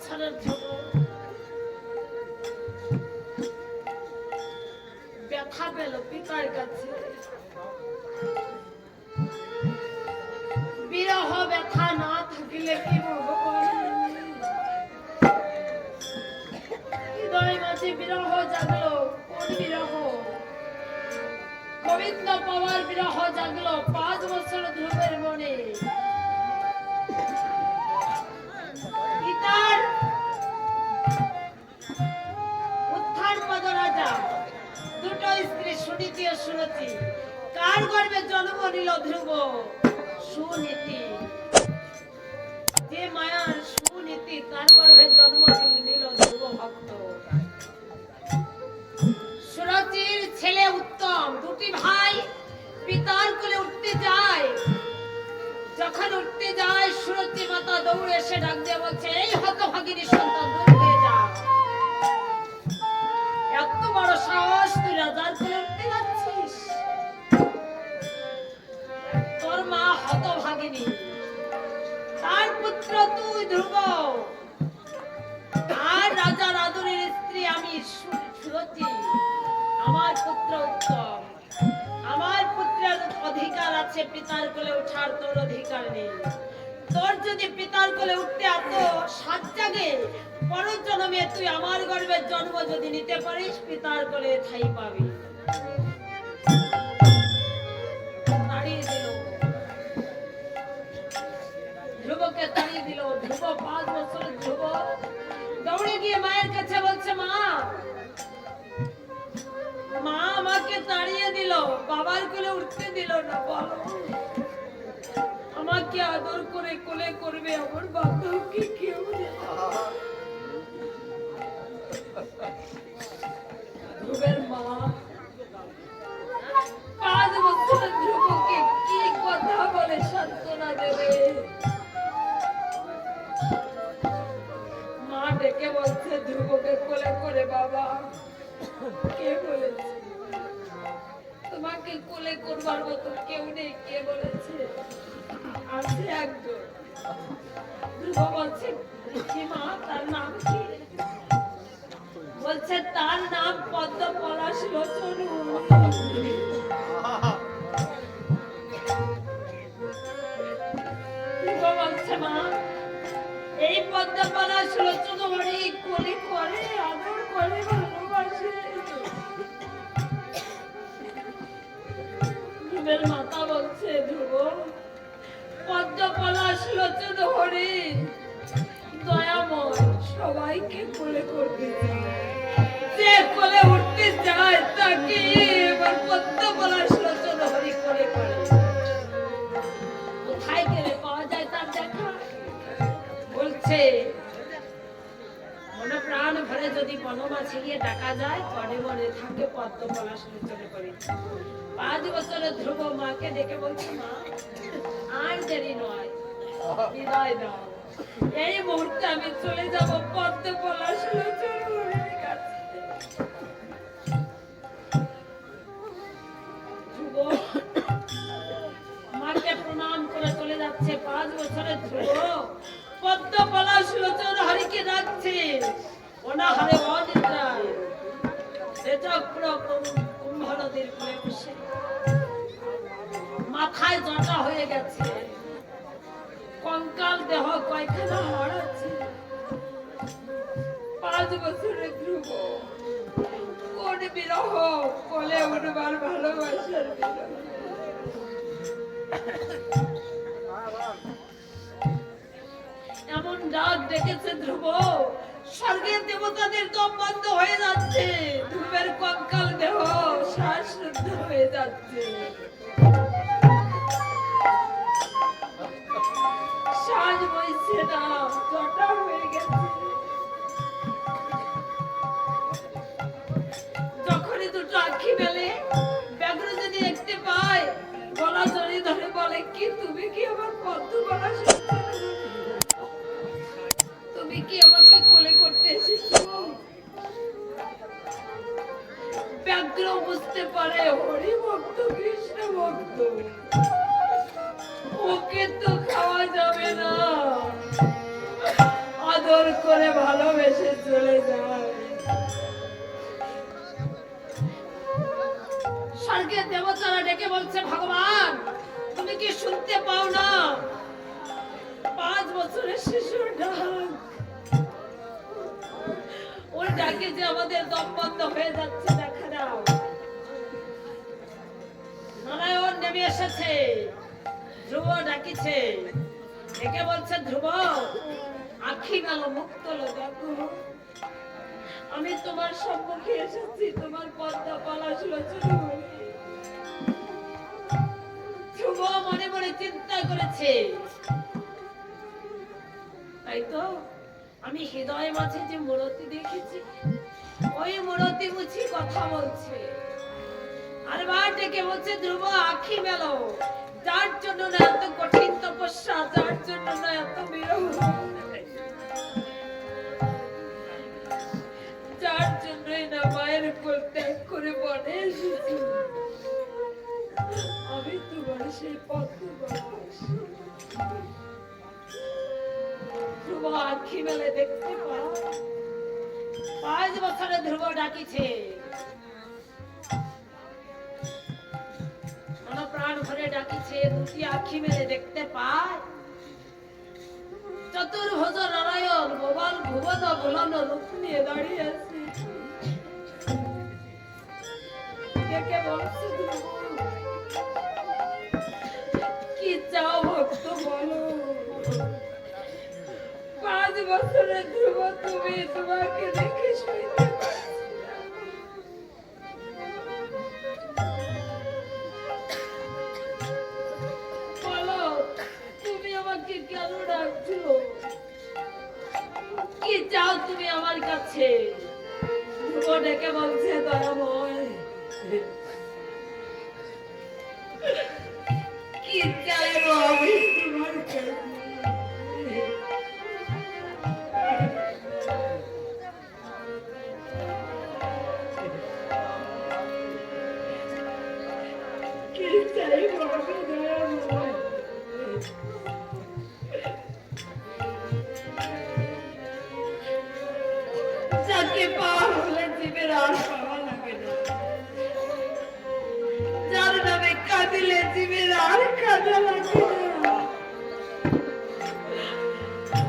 বছরের ধ্রুব ব্যথা পেল পিতার কাছে। বিরহ ব্যথা না থাকিলে কি হৃদয় মাঝে বিরহ জাগলো। কোন বিরহ? গোবিন্দ পাওয়ার বিরহ জাগলো 5 বছর ধ্রুবের মনে। পিতার উত্থান পদ রাজা দুটো স্ত্রী সুনীতি ও সুরতি, কার গর্ভে জন্ম নিল ধ্রুব? সুনীতি। যে মায়ার সুনীতি তার গর্ভে জন্ম নিল ধ্রুব ভক্ত। সুরতির ছেলে উত্তম, দুটি ভাই পিতার কোলে উঠতে যায়। যখন উঠতে যায় সুরতি মাতা দৌড়ে এসে ডাক দিয়ে বলছে, এই হতভাগিনী সন্তান দূর হয়ে যা। এত বড় সাহস, তুই রাজার কোলে উঠতে যাচ্ছিস? তোর মা হতভাগিনী, তার পুত্র তুই ধ্রুব, আর রাজার আদরের স্ত্রী আমি সুরতি। আমার পুত্র উত্তম, আমার পুত্রের অধিকার আছে পিতার কোলে ওঠার, তোর অধিকার নেই। তোর যদি পিতার কোলে উঠতে এত সাত জাগে, পরের জন্মে তুই আমার গর্ভের জন্ম যদি নিতে পারিস পিতার কোলে ঠাই পাবি। তাড়িয়ে দিল ধ্রুবকে, তাড়িয়ে দিল। ধ্রুব 5 বছরের ধ্রুব দৌড়ে গিয়ে মায়ের কাছে বলছে, মা মা আমাকে তাড়িয়ে দিল, বাবার কোলে উঠতে দিল না। বলো আমাকে আদর করে কোলে করবে, আমার বাবাকে কেউ নেই। ধ্রুবের মা 5 বছরের ধ্রুবকে কি কথা বলে সান্ত্বনা দেবে? মা ডেকে বলছে ধ্রুবকে কোলে করে, বাবা কে বলেছে তোমাকে কোলে করবার মতো কেউ নেই? কে বলেছে? আছে একজন। ধ্রুব বলছে, কি মা তার নাম কি? বলছে তার নাম পদ্ম পলাশ লোচন। ধ্রুব বলছে, মা এই পদ্ম পলাশ লোচন হরি কোলে করে, আদর করে, ভালোবাসে। ধ্রুবের মাতা বলছে, ধ্রুব পদ্ম পলাশ লোচন হরি দয়াময়, সবাইকে কোলে করতে চায়। যে কোলে উঠতে চায় তাকে এবার পদ্ম পলাশ লোচন হরি কোলে করে। কোথায় গেলে পাওয়া যায় তার দেখা? বলছে মনে প্রাণ ভরে যদি বনমাঝি গিয়ে ডাকা যায়, পরে মনে থাকে পদ্ম পলাশ লোচনে করে। 5 বছরের ধ্রুব মাকে ডেকে বলছে, মা আর দেরি নয়, বিদায় দাও। এই মুহূর্তে আমি চলে যাব পদ্ম পলাশ লোচনের কাছে। ধ্রুব মাকে প্রণাম করে চলে যাচ্ছে। 5 বছরের ধ্রুব পদ্ম পলাশ লোচন হরিকে ডাকছে অনাহারে অনিদ্রায়। সে চক্র কুম্ভ নদীর কোলে বসে, মাথায় জটা হয়ে গেছে, কঙ্কাল দেহ কয়খানা হারাচ্ছে। 5 বছরের ধ্রুব, কোন বিরহ, কোলে উঠবার ভালোবাসার বিরহ। এমন ডাক ডেকেছে ধ্রুব, স্বর্গের দেবতাদের দম বন্ধ হয়ে যাচ্ছে, ধ্রুবের কঙ্কাল দেহ শ্বাসরুদ্ধ হয়ে যাচ্ছে। শ্বাস বইছে না, জটা হয়ে গেছে। যখনই দুটো আঁখি মেলে, ব্যাঘ্র যদি দেখতে পায়, গলা জড়িয়ে ধরে বলে, কি তুমি কি আমার পদ্ম পলাশ, তুমি কি আমাকে কোলে করতে এসেছো? ব্যাঘ্র বুঝতে পারে হরি ভক্ত, কৃষ্ণ ভক্ত, ওকে তো খাওয়া যাবে না, আদর আদর করে ভালোবেসে চলে যায়। স্বর্গের দেবতারা ডেকে বলছে, ভগবান তুমি কি শুনতে পাও না? 5 বছরের শিশুর ডাক, ওর ডাকে যে আমাদের দম বন্ধ হয়ে যাচ্ছে, দেখা দাও। নারায়ণ নেমে এসেছে, ধ্রুব ডাকিছে, একে বলছে, ধ্রুব আখি গেল মুক্ত দেখো, আমি তোমার সম্মুখে এসেছি, তোমার পদ্মা পলাশ লোচন। ধ্রুব মনে মনে চিন্তা করেছে, তাই তো আমি হৃদয় মাঝে যে মূরতি দেখেছি, ওই মূরতি বুঝি কথা বলছে। আর বার ডেকে বলছে, ধ্রুব আখি মেলো, যার জন্য না এত কঠিন তপস্যা, যার জন্য না এত বিরহ, যার জন্যই না মায়ের কোল ত্যাগ করে বনে এসেছি, আমি তোমার সেই পদ্মবাস। ধ্রুব আখি মেলে দেখতে পাও। 5 বছরে ধ্রুব ডাকিছে, প্রাণ ভরে ডাকিছে, দুটি আখি মেলে দেখতে পায় চতুর্ভুজ নারায়ণ ভুবন ভুবন ভুলন রূপ নিয়ে দাঁড়িয়ে আছে। দেখে বলছে, কি চাও ভক্ত বলো? 5 বছরে ধ্রুব তুমি, তোমাকে দেখে শুনতে পাচ্ছি না। বলো তুমি আমাকে কেন ডাকছো? কি চাও তুমি আমার কাছে? ধ্রুব ডেকে বলছে, দয়াময় কি চাইবো আমি তোমার কাছে? কি চাইবো আমি দয়াময়? যাকে পাওয়া হলে জীবের আর পাওয়া লাগে না, যার নামে কাঁদিলে জীবের আর কাঁদা লাগে না,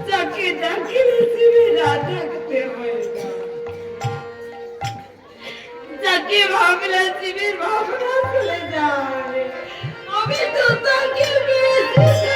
যাকে ডাকিলে জীবের আর ডাকতে হয় না, যাকে ভাবলে জীবের ভাবনা চলে যায়, আমি তো তাকে পেয়েছি।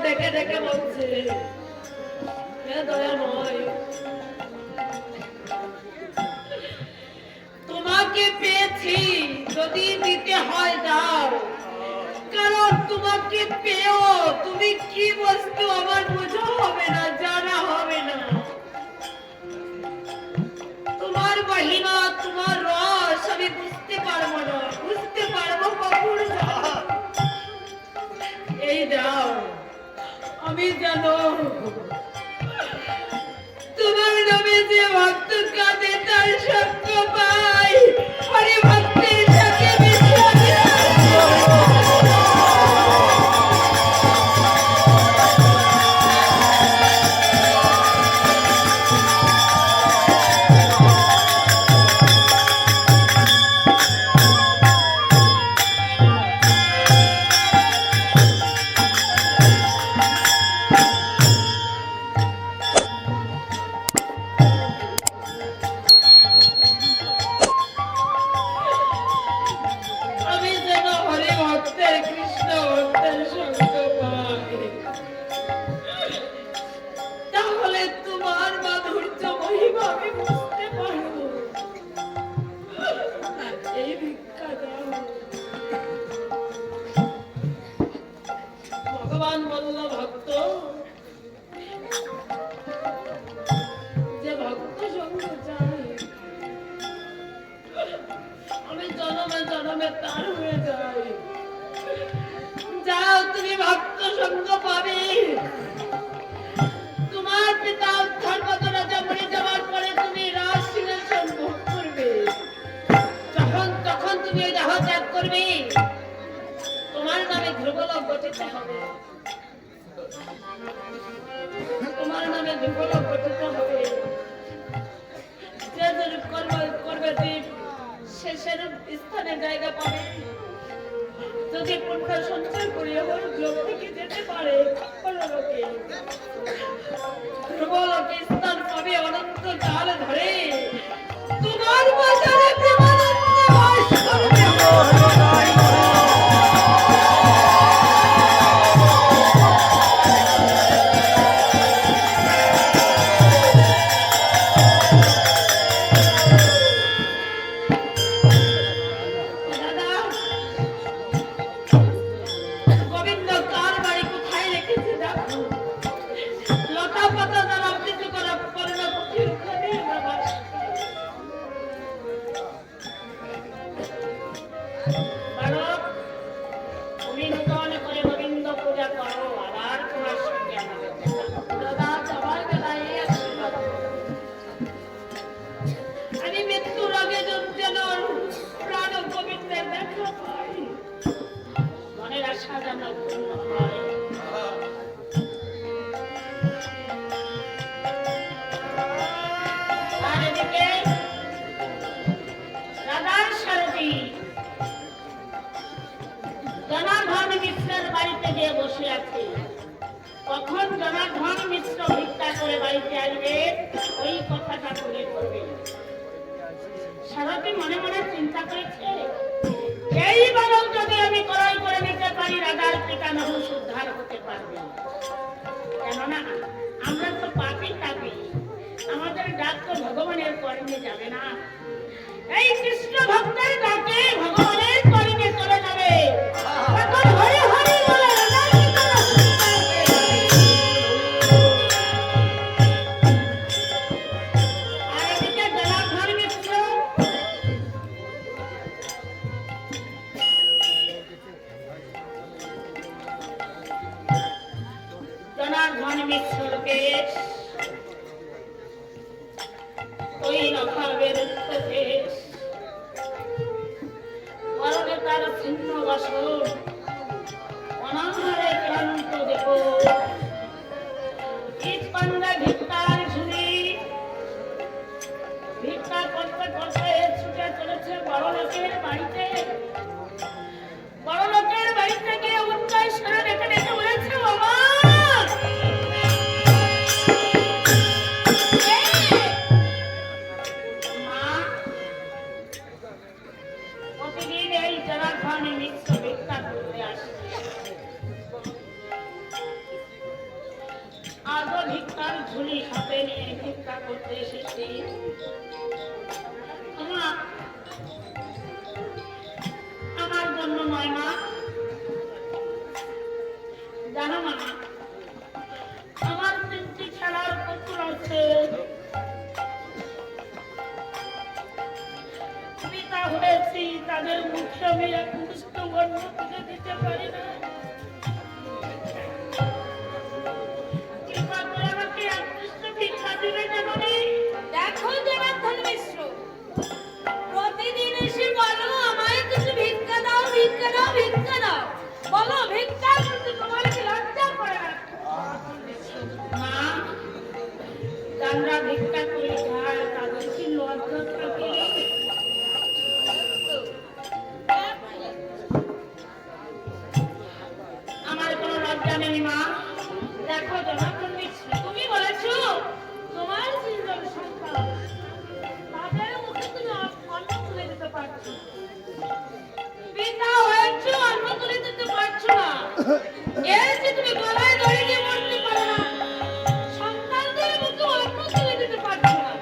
ডেকে ডেকে বলছে, দয়াময় তোমাকে পেয়েছি, যদি দিতে হয় দাও, কারণ তোমাকে পেও তুমি কি বস্তু আমার বোঝা হবে না, জানা হবে না। তোমার মহিমা, তোমার রস আমি বুঝতে পারবো না, বুঝতে পারবো কখন এই দাও। আমি জানো তোমার নামে যে ভক্ত কাঁদে তার সত্য পাই, হরি ভক্তের সাথে তাহলে ভগবান বলল ভক্ত যে ভক্ত সঙ্গ চাই আমি জনমে জনমে তার হয়ে যাই। যাও তুমি ভক্ত সঙ্গ পাবে। তোমার পিতা ধর্মত রাজা মরে যাওয়ার পরে তুমি রাজ সিংহাসন ভোগ করবে। যখন তুমি ওই দেহ ত্যাগ করবে তোমার নামে ধ্রুবলোক গঠিত হবে। তোমার নামে ধ্রুবলোক গঠিত হবে। যে যেরূপ করবে সে সেরূপ স্থানে জায়গা পাবে। যদি পুণ্য সঞ্চয় করিয়া লোক থেকে যেতে পারে পরলোকে ধ্রুবলোকে স্থান পাবে অনন্ত কাল ধরে। তোমার বাজারে প্রেমানন্দে বাস করবে। কখন জনার্দন মিশ্র ভিক্ষা করে বাড়িতে আসবে ওই কথাটা তুলে ধরবে। সারাটি মনে মনে চিন্তা করেছে এইবারও যদি আমি ক্রয় করে নিতে পারি রাজার পিতা নহুষ উদ্ধার হতে পারবে। কেননা আমরা তো পাপি তাপি, আমাদের ডাক তো ভগবানের কর্মে যাবে না। এই কৃষ্ণ ভক্তের ডাকে ভগবানের কর্মে চলে যাবে। তখন হরি হরি বলে রাজার পিতা আর এদিকে জনার্দন মিশ্র মিশ্রকে ওই নখাবের দেশ পরনে তার ছিন্ন বাসন অনাহারে ক্লান্ত দেহ ইস্পান্দা ভিক্ষার ঝুলি ভিক্ষা করতে করতে ছুটে চলেছে বড় লোকের বাড়িতে। বড় লোকের বাড়িতে গিয়ে উচ্চাই স্বরে ডেকে ডেকে বলেছে বাবা ঝুলি হাতে নিয়ে ভিক্ষা করতে এসেছি। আমার জন্য নয় মা, জানো মা আমার 3টি খেলার পুত্র আছে। পিতা হয়েছি, তাদের মুখে আমি এক মুষ্ট বর্ণ তুলে দিতে পারি না। দেখো জনার্দন মিশ্র, প্রতিদিন এসে বলো আমায় কিছু ভিক্ষা দাও, ভিক্ষা দাও, ভিক্ষা দাও। বলো ভিক্ষা করতে তোমার কি লজ্জা করে না? মা আমরা ভিক্ষা করে খাই, তাদের কি লজ্জা থাকে? আমার কোনো লজ্জা নেই মা। দেখো জনার্দন মিশ্র, তুমি বলেছো তোমার তিনজন সন্তান, তাদের মুখে তুমি অন্ন তুলে দিতে পারছো, পিতা হয়েছো অন্ন তুলে দিতে পারছো না। এই যে তুমি গলায় দড়ি দিয়ে মরতে পারো না, সন্তানদের মুখে অন্ন তুলে দিতে পারছো না,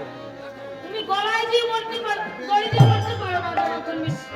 তুমি গলায় দিয়ে মরতে পারো, দড়ি দিয়ে মরতে পারো না জনার্দন মিশ্র।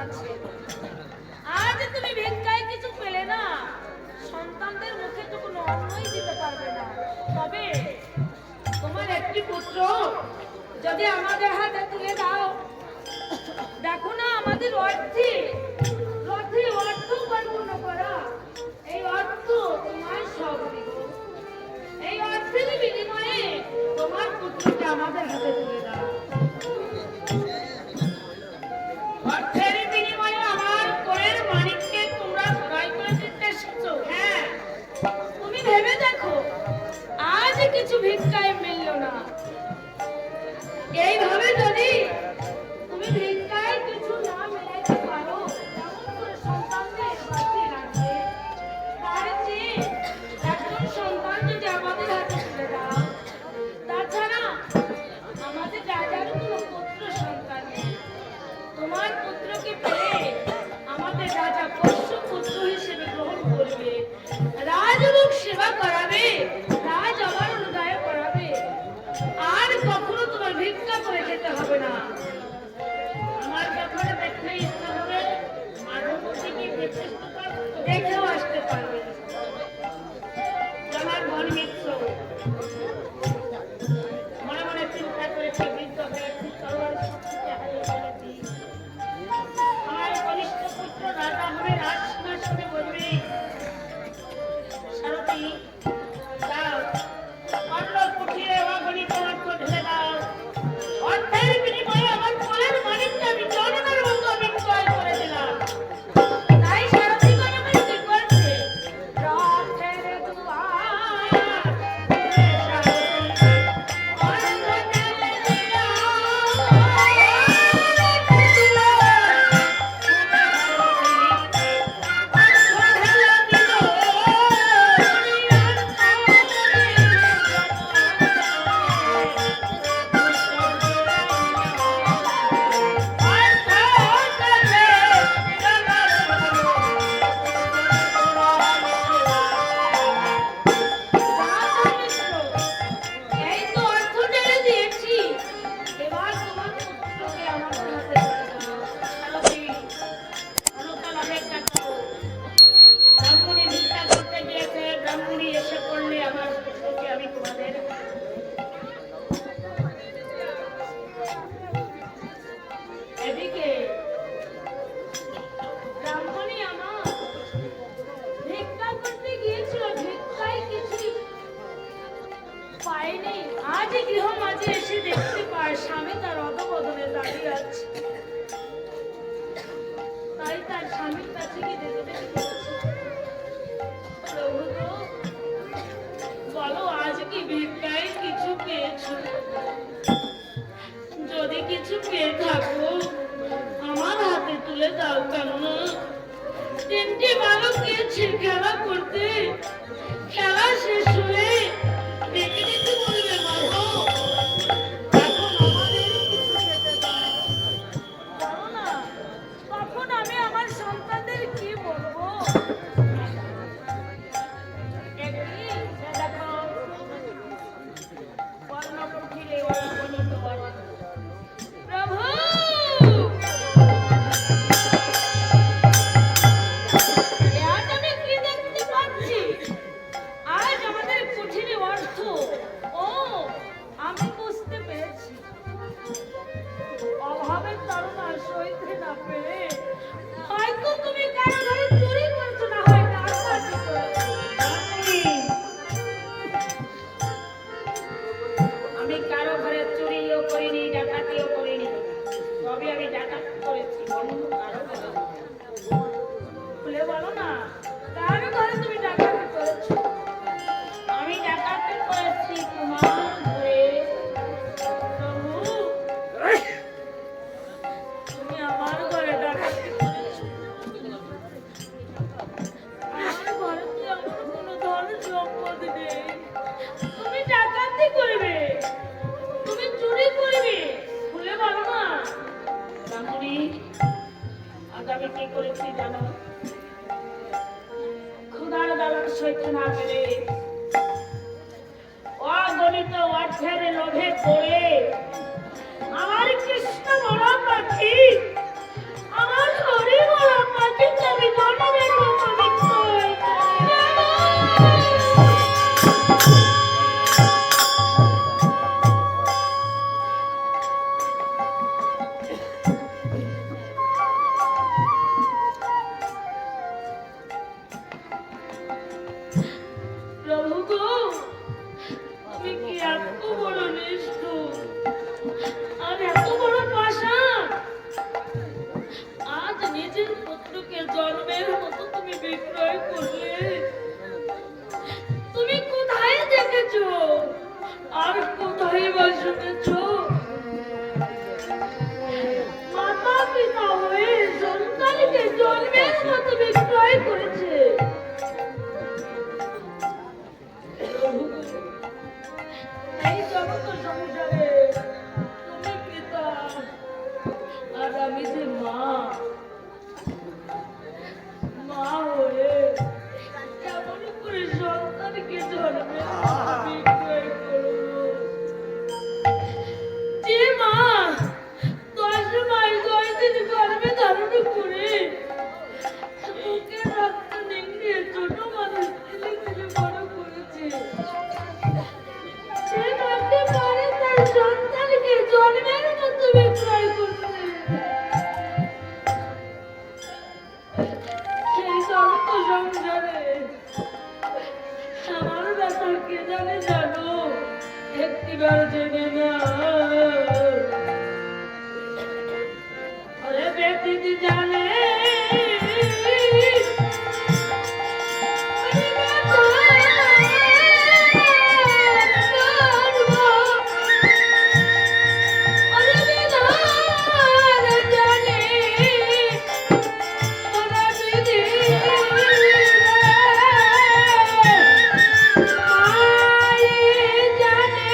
আছে। আজ তুমি ভিক্ষায় কিছু পেলে না, সন্তানদের মুখে তো কোনো অন্নই দিতে পারবে না। তবে তোমার একটি পুত্র যদি আমাদের হাতে তুলে দাও, দেখো না আমাদের অর্থে অর্থ উপার্জন করা, এই অর্থ তোমার সব দিব। এই অর্থের বিনিময়ে তোমার পুত্রকে আমাদের হাতে তুলে দাও। অর্থের বিনিময়ে আমার কোলের মানিককে তোমরা ক্রয় করে দিতে এসেছো? হ্যাঁ, তুমি ভেবে দেখো, আজ কিছু ভিক্ষায় মিলল না, এইভাবে যদি তুমি ভিক্ষায় কিছু না মেলাইতে পারো, কেমন করে সন্তানদের বাঁচিয়ে রাখবে? তার চেয়ে একজন সন্তান যদি আমাদের হাতে তুলে দাও। তাছাড়া আমাদের রাজার কোনো পুত্র সন্তান নেই। তোমার পুত্রকে পেলে আমাদের রাজা পোষ্য পুত্র হিসেবে গ্রহণ করবে, রাজলোক সেবা করাবে, রাজ আমার অনুদায় করাবে, আর কখনো তোমার ভিক্ষা করে যেতে হবে না। আমার ব্যাপারে দেখলে ইচ্ছা হবে, মাধবতী কি দেখতে পারবো? দেখেও আসতে পারবে। আমার মন মিত্র মনে মনে চিন্তা করেছি, বৃদ্ধ হয়েছি, তলোয়ার শক্তিতে হারিয়ে ফেলেছি। আমার কনিষ্ঠ পুত্র রাজা হবে, রাজসিংহাসনে বসবে। সারথি দাও, অন্য কুঠিরে অগণিত অর্থ ঢেলে দাও। অর্থের বিনিময়ে আমার কোলের মানিককে আমি জনমের মতো বিক্রয় করে দিলাম। তাই সারথিগণ আমার কি করছে? রথের দুয়ার এই তো অর্থ ঢেলে দিয়েছি, এবার তোমার পুত্রকে আমাদের হাতে তুলে দাও। সারথি অনকাল অপেক্ষা করো। ব্রাহ্মণী ভিক্ষা করতে গিয়েছে, ব্রাহ্মণী এসে পড়লে আমার পুত্রকে আমি তোমাদের এদিকে ব্রাহ্মণী আমার ভিক্ষা করতে গিয়েছিল, ভিক্ষায় কিছু পায়নি। আজ গৃহ মাঝে এসে দেখতে পায় স্বামী তার অধবদনে দাঁড়িয়ে আছে। তাই তার স্বামীর কাছে গিয়ে দেখতে বলছে, প্রভু গো, বলো আজ কি ভিক্ষায় কিছু পেয়েছো? যদি কিছু পেয়ে থাকো আমার হাতে তুলে দাও, কেননা তিনটি বালক গিয়েছে খেলা করতে, খেলা শেষ হয়ে ডেকে দিতে বলবে, মা গো, এখন আমাদের কিছু খেতে দাও। জানো না, তখন আমি আমার সন্তানদের কি বলবো? একদিন দেখো কর্ণকুঠিরে অগণিত অর্থ। প্রভু, আজ আমি কি দেখতে পাচ্ছি? আজ আমাদের কুঠিরে অর্থ। ও, আমি বুঝতে পেরেছি, অভাবের তাড়না সইতে না পেরে হয়তো তুমি কারো ঘরে চুরি করছো, না হয় ডাকাতি করেছো। আমি কারো ঘরে চুরিও করিনি, ডাকাতিও করিনি, তবে আমি ডাকাত করেছি অন্য কারো ঘরে। খুলে বলো না, কারো ঘরে তুমি ডাকাতি করেছো? আমি ডাকাতি করেছি তোমার ঘরে। প্রভু, তুমি আমার ঘরে ডাকাতি করেছো। আমার ঘরে তো এমন কোনো ধন সম্পদ নেই। তুমি ডাকাতি করবে, তুমি চুরি করবে, খুলে বলো না। ব্রাহ্মণী, আজ আমি কি করেছি জানো? ক্ষুধার জ্বালা সইতে না পেরে অগণিত অর্থের লোভে পড়ে আমার কৃষ্ণ বড় পাখি আমার জন্মের মতো তুমি বিক্রয় করলে? তুমি কোথায় দেখেছো আর কোথায় বা শুনেছো মাতা পিতা হয়ে সন্তানকে জন্মের মতো বিক্রয় করেছে? এই জগৎ সংসারে তুমি পিতা আর আমি যে মা, মা হয়ে কেমন করে সন্তানকে জন্মে বিক্রয় করবো? যে মা 10 মাস 10 দিন গর্ভে ধারণ করে বুকের রক্ত নিংড়িয়ে ছোট মানুষ ছেলে খুলে বড় করেছে, সে ভাবতে পারে তার সন্তানকে জন্মের মতো বিক্রয় করছে। সেই জগৎ সংসারে আমার ব্যথা কে জানে জানো? একটিবার জেনে না। আরে ব্যথিত জানে আরে ব্যথা আরে ব্যথা জানে ওরা বিধি মায়ে জানে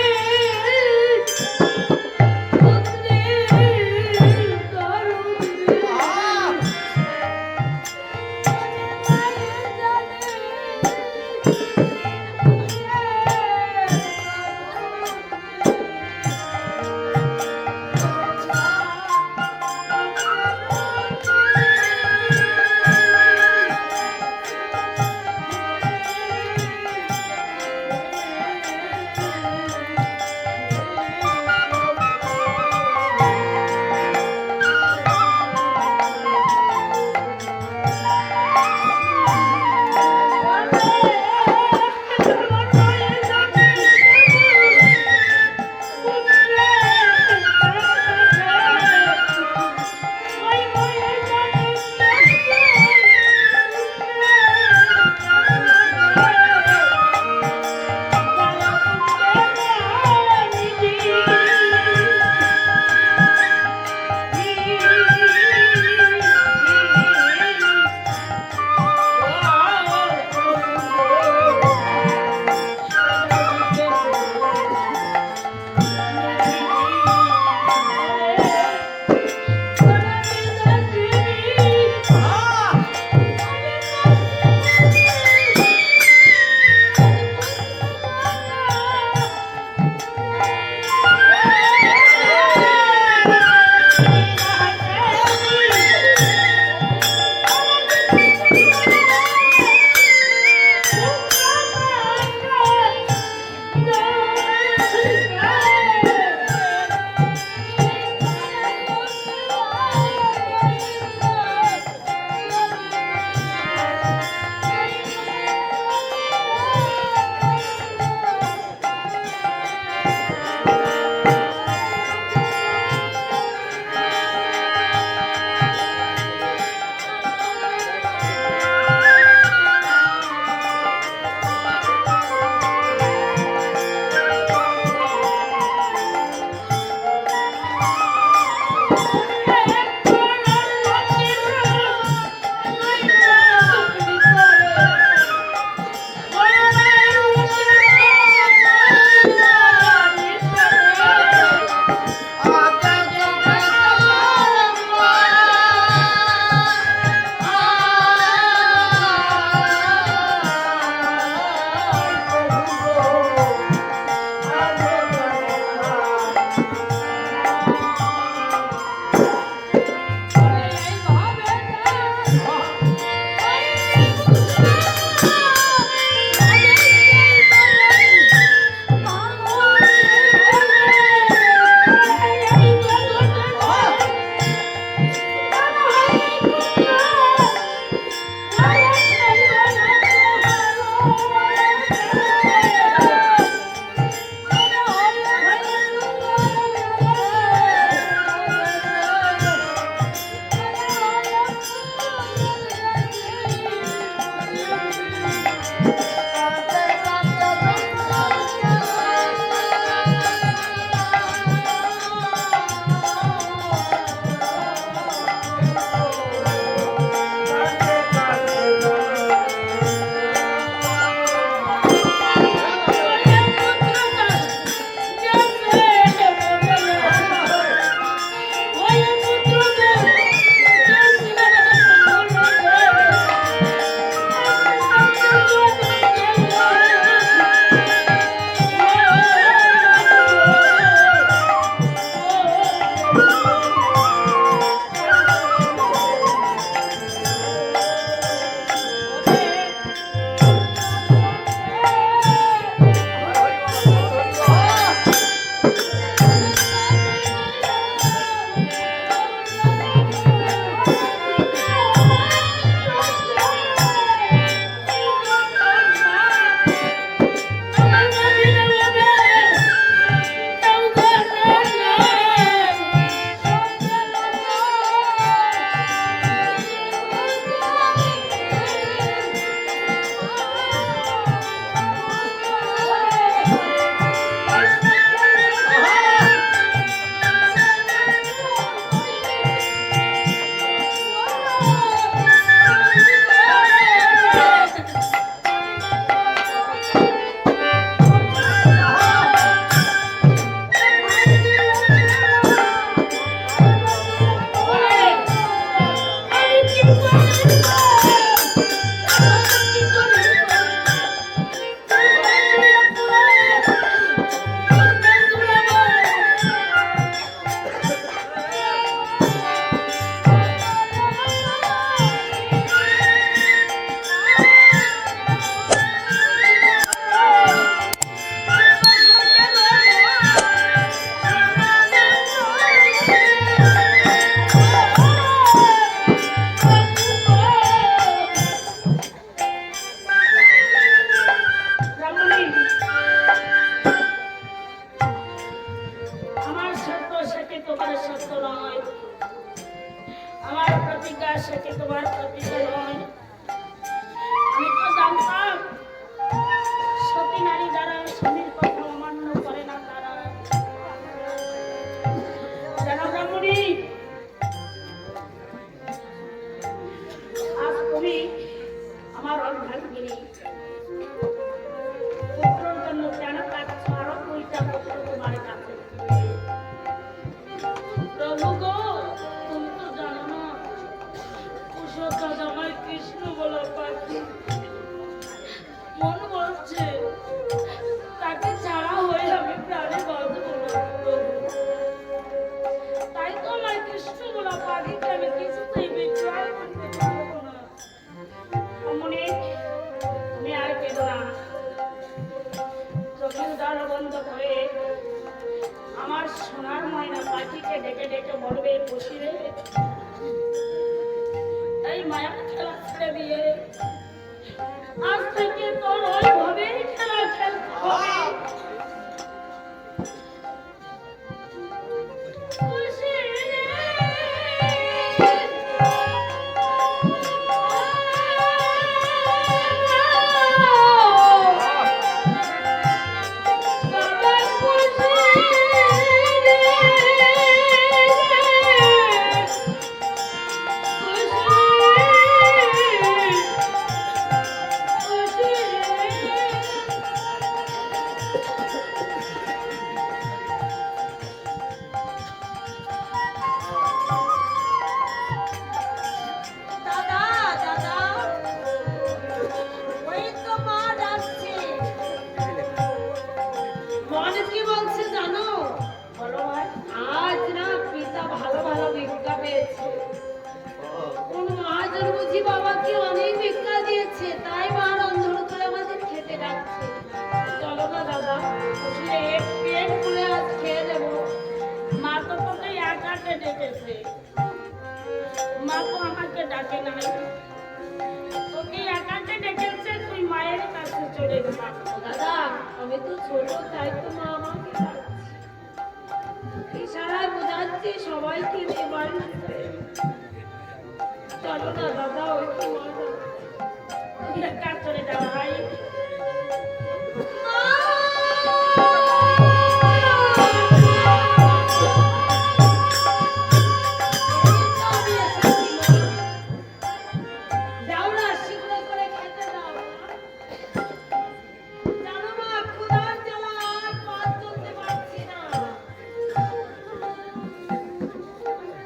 রমণী, আমার সত্য সাথে তোমার সত্য নয়, আমার প্রতিজ্ঞার সাথে তোমার প্রতিজ্ঞা নয়। আমি তো জানতাম সতী নারী দ্বারা স্বামীর কথা অমান্য করে না তারা। জানো রমণী, আজ তুমি আমার অর্ধাঙ্গিনী। পুত্রর জন্য কেন কাঁদছ? আরো দুইটা পুত্র তোমার কাছে। প্রভু গো, তুমি তো জানো না কুশোত্তর জামাই কৃষ্ণ বলা পাখি। মন বলছে তাকে ছাড়া হয়ে আমি প্রাণে বাঁচব না প্রভু। তাই তো আমার কৃষ্ণ বলা পাখিকে আমি কিছুতেই বিক্রয় করতে পারবো না। অমনি তুমি আর কেঁদো না, চোখের দ্বার বন্ধ করে আমার সোনার ময়না পাখিকে ডেকে ডেকে বলবে, খুশি রে এই মায়া খেলা ছেড়ে দিয়ে আজ থেকে তোর ওইভাবে খেলা খেলতে হবে। খুশি রে বাবা, খুশি রে দাদা, দাদা, ওই তো মা ডাকছে। মন কি বলছে জানো? বলো ভাই। আজ না পিতা ভালো ভালো ভিক্ষা পেয়েছে। কোন মহাজন বুঝি বাবাকে অনেক ভিক্ষা দিয়েছে, তাই মা রন্ধন করে আমাদের খেতে ডাকছে। চলো না দাদা, বসলে পেট ফুলে আজ খেয়ে দেবো। মা তো তোকে একাকে ডেকেছে, মা তো আমাকে ডাকে নাই। তোকে একাকে ডেকেছে, তুই মায়ের কাছে চলে যা। দাদা, আমি তো ছোট, তাই তো মা আমাকে ডাকছে। ইশারায় বোঝাচ্ছি সবাইকে নিয়ে বাড়িতে। চলো না দাদা, ওই তো মা ডাকছে। তুই একা চলে যা ভাই। যাও না, শীঘ্র করে খেতে দাও। জানো মা, ক্ষুধার জ্বালায় পথ চলতে পারছি না।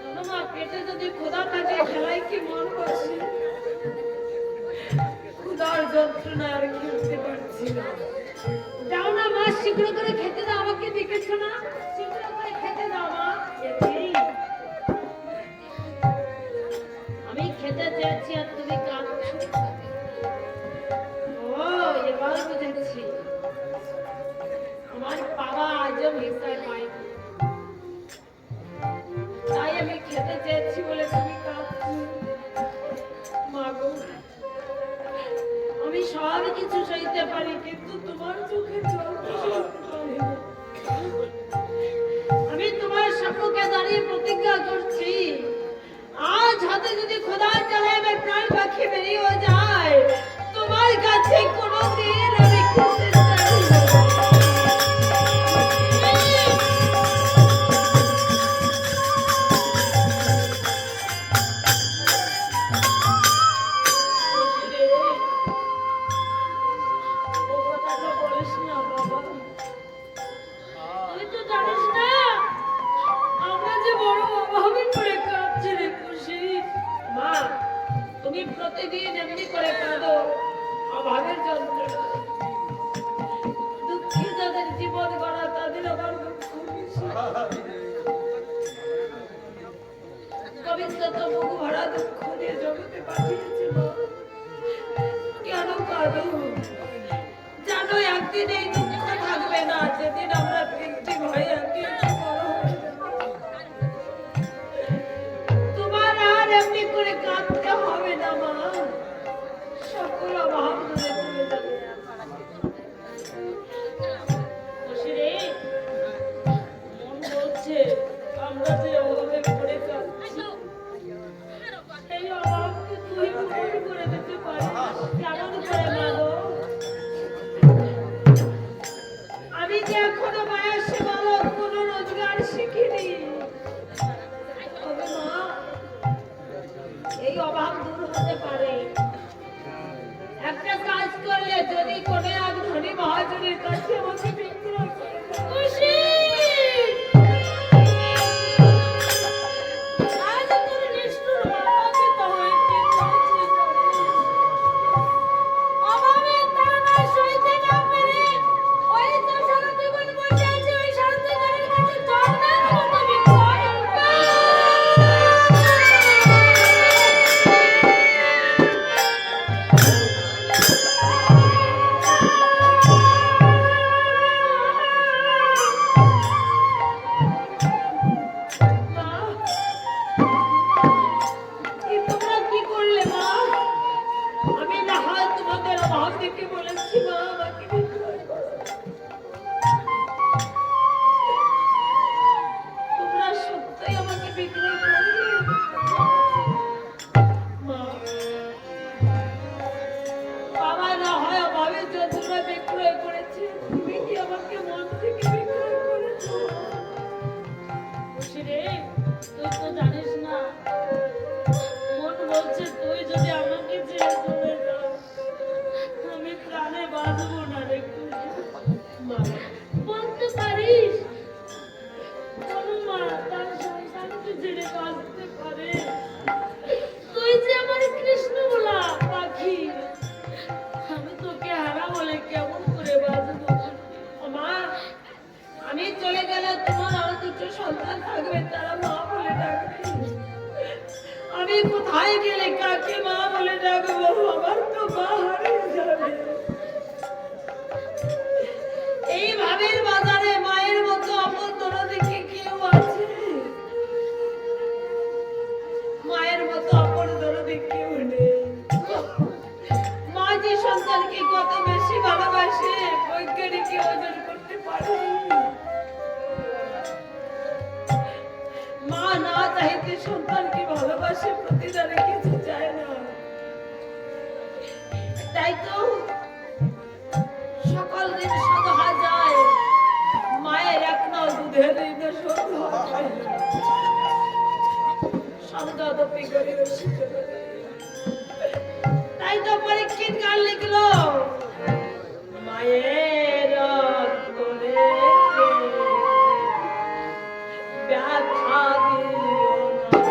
জানো মা, পেটে যদি ক্ষুধা থাকে খেলায় কি মন বসে? ক্ষুধার যন্ত্রণায় আর খেলতে পারছি না। যাও না মা, শীঘ্র করে খেতে দাও। আমাকে দেখেছো না? শীঘ্র করে খেতে দাও মা। এতেই আমি খেতে চেয়েছি আর তুমি কাঁদছো। ও, এবার বুঝেছি। আমার বাবা আজও ভিক্ষায় পায়নি, তাই আমি খেতে চেয়েছি বলে তুমি কাঁদছো। মা গো, আমি সব কিছু সইতে পারি, কিন্তু তোমার চোখে জল সইতে পারি না। আমি তোমার সম্মুখে দাঁড়িয়ে প্রতিজ্ঞা করছি, আজ হাতে যদি খোদার জ্বালায় আমার প্রাণ পাখি বেরিয়ে যায়, তোমার কাছে কোনোদিন আমি খেতে চাই না। ও কথাটা বলিস না বাবা, তুই তো জানিস না আমরা যে বড় অভাবে পড়ে কাঁদছি রে খুশি। মা, প্রতিদিন এমনি করে কাঁদো অভাবের যন্ত্রণা। দুঃখী যাদের জীবন গড়া তাদের আবার দুঃখ বেশি। কবিতা মুখ ভরা দুঃখ নিয়ে জগতে পাঠিয়েছে মা। কেন কাঁদো? জানো একদিন এই দুঃখ থাকবে না, যেদিন আমরা ভিক্টিম হয়ে একদিন বড় হয়ে যাব। তোমার আর এমনি করে কাঁদতে হবে না মা, সকল অভাব দূরে চলে যাবে। খুশিরে, মন বলছে আমরা যে অভাবে পড়ে কাঁদছি, এই অভাবকে তুই পূরণ করে দিতে পারিস। কেমন করে মা গো? আমি যে এখনো বয়সে বালক, কোনো রোজগার শিখিনি। তবে মা, এই অভাব দূর হতে পারে একটা কাজ করলে। যদি কোনো এক ধনী মহাজনের কাছে আমাকে বিক্রয় করে দাও। খুশি! আজ তোর নিষ্ঠুর বাবাকে তো হইতে করেছে জানিস। অভাবের তাড়না সইতে না পেরে ওই তো সারা জীবন বসে আছে ওই শান্তিগড়ের কাছে চড়নার মতো বিক্রয়। তোমরা কি করলে মা? আমি না হয় তোমাদের অভাব দেখে বলেছি মা আমাকে বিক্রয় করো। তোমরা সত্যই আমাকে বিক্রয় করলে মা? বাবা না হয় অভাবের যন্ত্রণা বিক্রয় করেছে, তুমি কি আমাকে মন থেকে বিক্রয় করেছো? খুশিরে, তুই তো জানিস না, মন বলছে তুই যদি আমাকে ছেড়ে চলে যাস, আমি প্রাণে বাঁচবো না রে খুশি। মা, বলতে পারিস কোন মা তার সন্তানকে ছেড়ে বাঁচতে পারে? তুই যে আমার কৃষ্ণ বলা পাখি, আমি তোকে হারা বলে কেমন করে বাঁচবো? মা, আমি চলে গেলে তোমার আরো দুটো সন্তান থাকবে, তারা মা বলে ডাকবে। আমি কোথায় গেলে কাকে মা বলে ডাকবো? আমার তো মা হারিয়ে যাবে। এই ভাবের বাজারে মায়ের মতো আপন দরদি কি কেউ আছে? মায়ের মতো আপন দরদি কেউ নেই। মা যে সন্তানকে কত বেশি ভালোবাসে বৈজ্ঞানিক ওজন করতে পারে। মা না চাইতে সন্তানকে ভালোবাসে, প্রতিদানে কিছু চায় না। তাই তো সকল দিন সদহা যায়, মায়ের এক নাও দুধের ঋণ শোধ হয় না। সন্তাদপি গরিব শিখে বলে। তাই তো পরীক্ষিত গান লিখলো, মায়ের অন্তরে ব্যথা দিও না।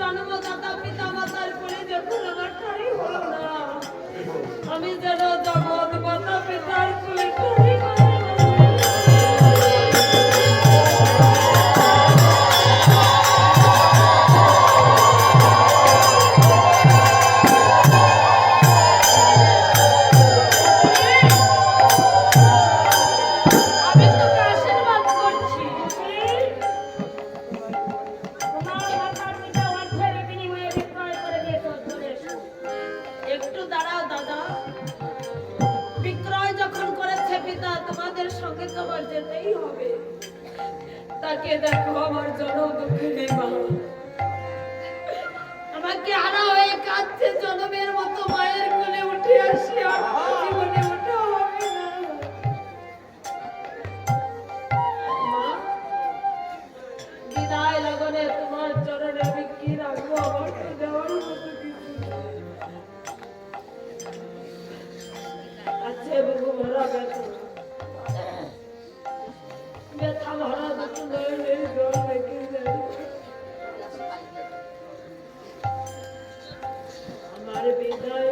জন্মদাতা পিতা মাতার কোলে যখন আমার ঠাঁই হলো না, আমি যেন জগৎ মাতা পিতার কোলে ঠাঁই হলো না। আমি তোকে আশীর্বাদ করছি তোমার মাতার পিতা অর্থের বিনিময়ে বিক্রয় করে দিয়ে শোধ করে এসো। একটু দাঁড়াও দাদা, বিক্রয় যখন করেছে পিতা, তোমাদের সঙ্গে তোমার যেতেই হবে। তাকে দেখো, আমার জনম দুঃখিনী মা আমাকে হারা হয়ে কাঁদছে, জনমের মতো মায়ের কোলে উঠে আসি, আর জীবনে ওঠা হবে না। মা, বিদায় লগনে তোমার চরণে আমি কি রাখবো, আমার তো দেওয়ার মতো কিছু নেই। আছে বুকু ভরা ব্যথা, ব্যথা ভরা দুটো নয়নের জল রেখে যায়। আমার বিদায়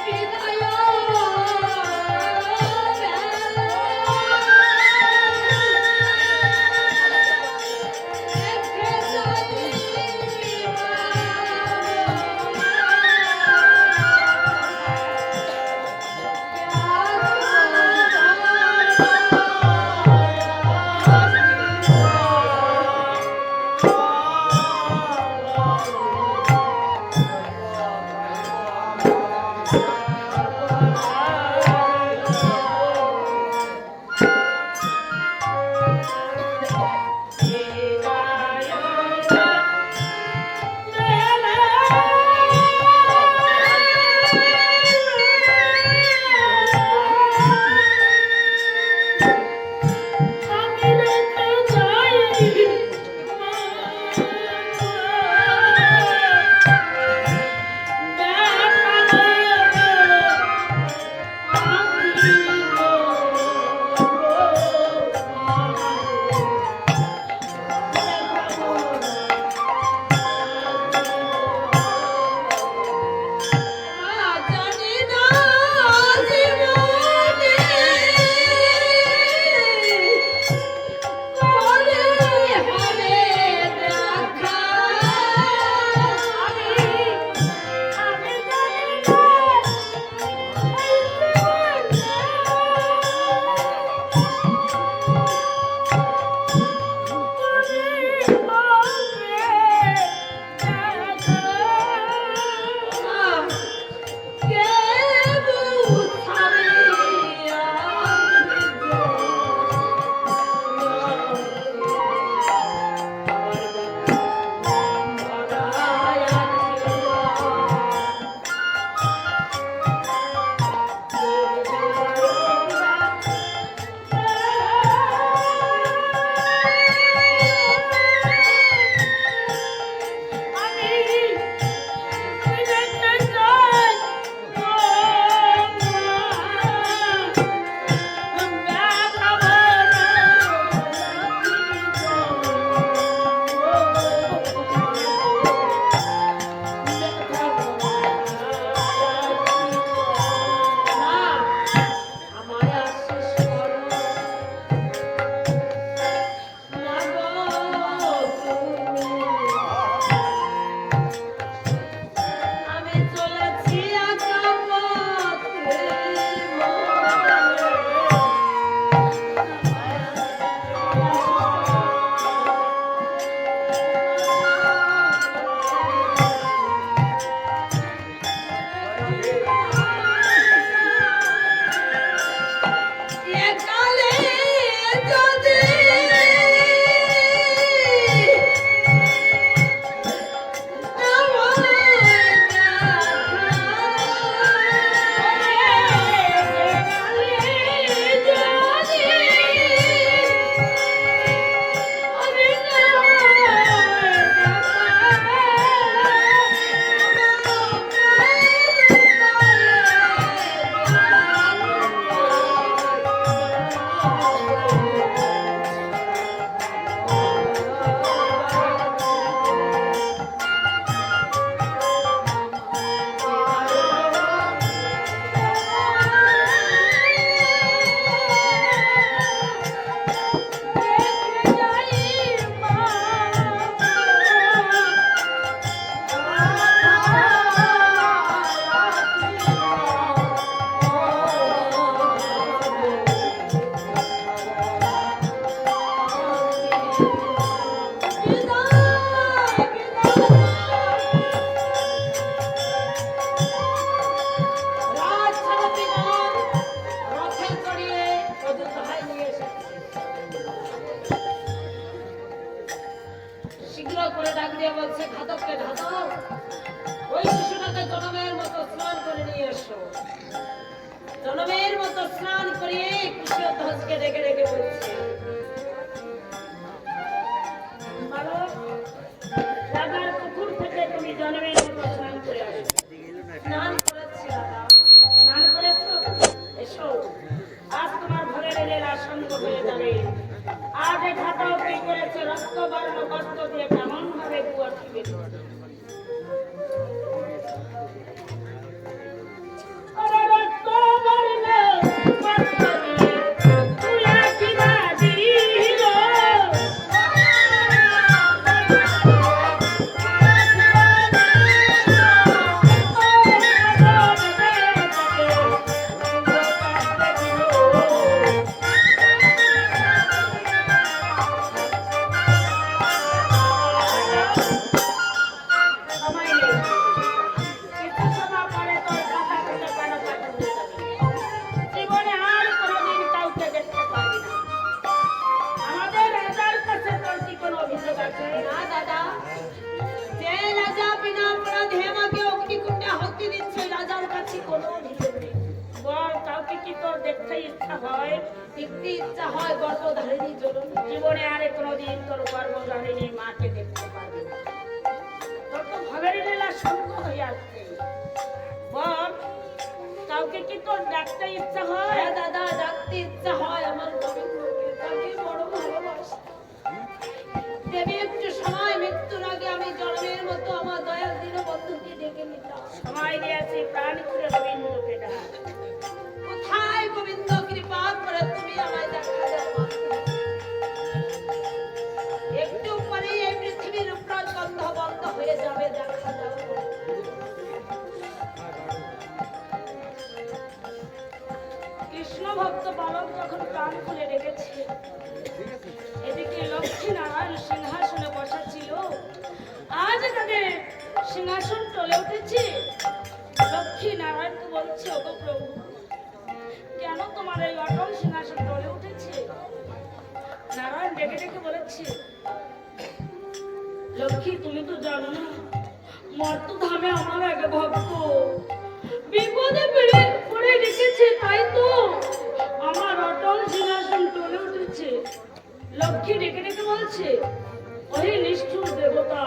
বিদায় শীঘ্র করে ডাক দিয়ে বলছে, ঘাতককে ঘাতক, ওই শিশুটাকে জনমের মতো স্নান করে নিয়ে এসো। জনমের মতো স্নান করিয়ে কুশধ্বজকে ডেকে ডেকে বলছে, বালক, রাজার পুকুর থেকে তুমি জনমের মতো স্নান করে আসো। স্নান করেছি দাদা। স্নান করেছো? এসো, আজ তোমার ঘরের এলের আসন্ন হয়ে যাবে। আজ এই ঘাতক কি করেছে, রক্তবর্ণ বস্ত্র দিয়ে কেমন ভাবে কুয়ার দিবে। জীবনে আরে কোনোদিন তোর গর্ভধারিণী মাকে দেখতে পারবি না। তোর তো ভবের লীলা শুরু হয়ে আসছে। বল, কাউকে কি তোর ডাকতে ইচ্ছা হয়? হ্যাঁ দাদা, ডাকতে ইচ্ছা হয়। আমার গোবিন্দকে তাকে বড় ভালোবাসি। দেবী, একটু সময়, মৃত্যুর আগে আমি জন্মের মতো আমার দয়াল দীনবন্ধুকে ডেকে নিতাম। সময় দিয়েছি, প্রাণ খুলে গোবিন্দকে ডাক। কোথায় গোবিন্দ, কৃপা করে তুমি আমায় দেখা দাও। একটু পরে এই পৃথিবীর উপর গন্ধ বন্ধ হয়ে যাবে, দেখা দাও। কৃষ্ণ ভক্ত বালক যখন প্রাণ খুলে ডেকেছে, এদিকে লক্ষ্মী নারায়ণ সিংহাসনে বসা ছিল। আজ তাদের সিংহাসন টলে উঠেছে। লক্ষ্মী নারায়ণকে বলছে, ওগো প্রভু, কেন তোমার এই অটল সিংহাসন টলে উঠেছে? নারায়ণ ডেকে ডেকে বলেছে, লক্ষ্মী, তুমি তো জানো না, মর্তধামে আমার এক ভক্ত বিপদে পড়ে রেখেছে, তাই তো আমার অটল সিংহাসন টলে উঠেছে। লক্ষ্মী ডেকে ডেকে বলছে, ওহে নিষ্ঠুর দেবতা,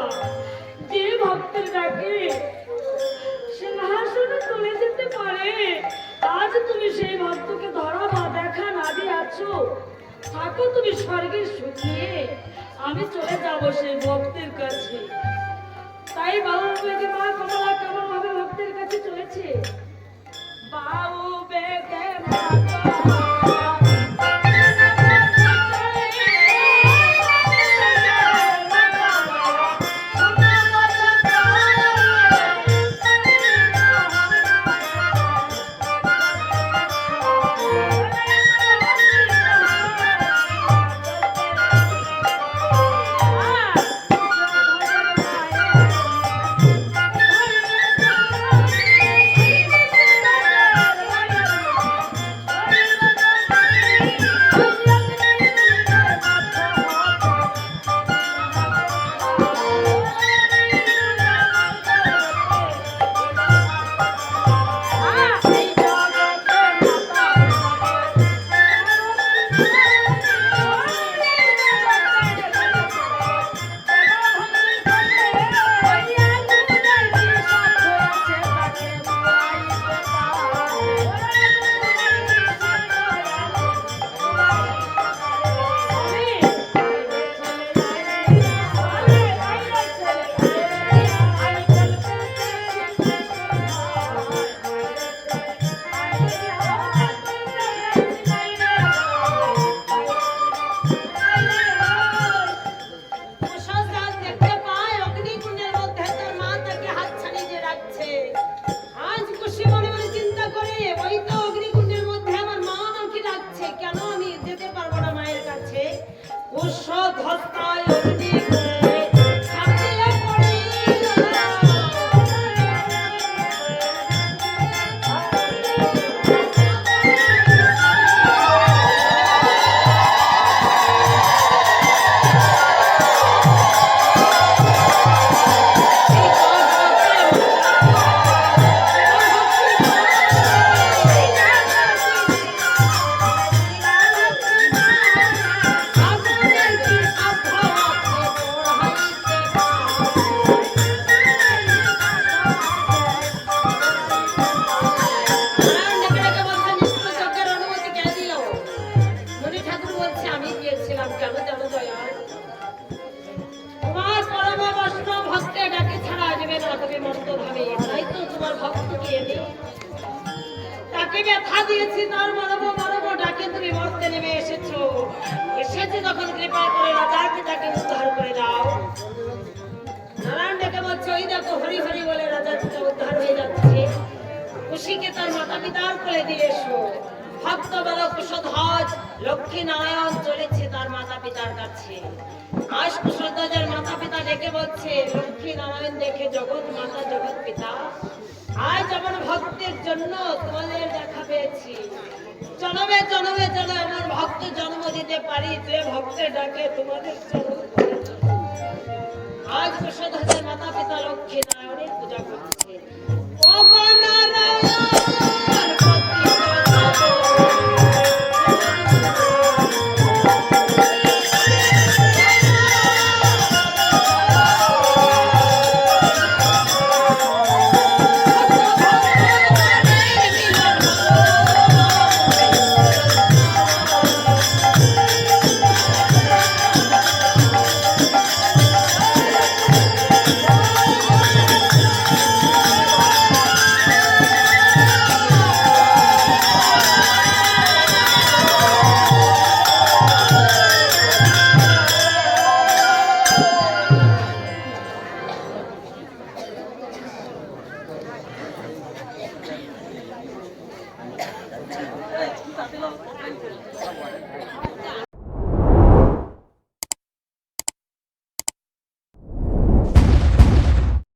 যে ভক্তের ডাকে সিংহাসনে চলে যেতে পারে, আজ তুমি সেই ভক্তকে ধরা বা দেখা না দিয়ে আছো। থাকো তুমি স্বর্গের সুখ নিয়ে, আমি চলে যাব সেই ভক্তের কাছে। তাই বাবু বেগে মা কমলা কেমন ভাবে ভক্তের কাছে চলেছে। বাবু বেগে মা দেয়নি। তাকে ব্যথা দিয়েছি, তার মানব মানব ডাকে তুমি মরতে নেমে এসেছো। এসেছি যখন কৃপা করে রাজার পিতাকে উদ্ধার করে দাও। নারায়ণ ডেকে বলছে, ওই দেখো হরি হরি বলে রাজার পিতা উদ্ধার হয়ে যাচ্ছে। খুশিকে তার মাতা পিতার কোলে দিয়ে এসো। ভক্ত বল কুশধ্বজ লক্ষ্মী নারায়ণ চলেছে তার মাতা পিতার কাছে। আজ কুশধ্বজের মাতা পিতা ডেকে বলছে, লক্ষ্মী নারায়ণ দেখে জগৎ মাতা জগৎ পিতা, আজ আমার ভক্তের জন্য তোমাদের দেখা পেয়েছি। জনমে জনমে যেন আমার ভক্ত জন্ম দিতে পারি, যে ভক্তের ডাকে তোমাদের জন্ম। আজ কুশধ্বজের মাতা পিতা লক্ষ্মী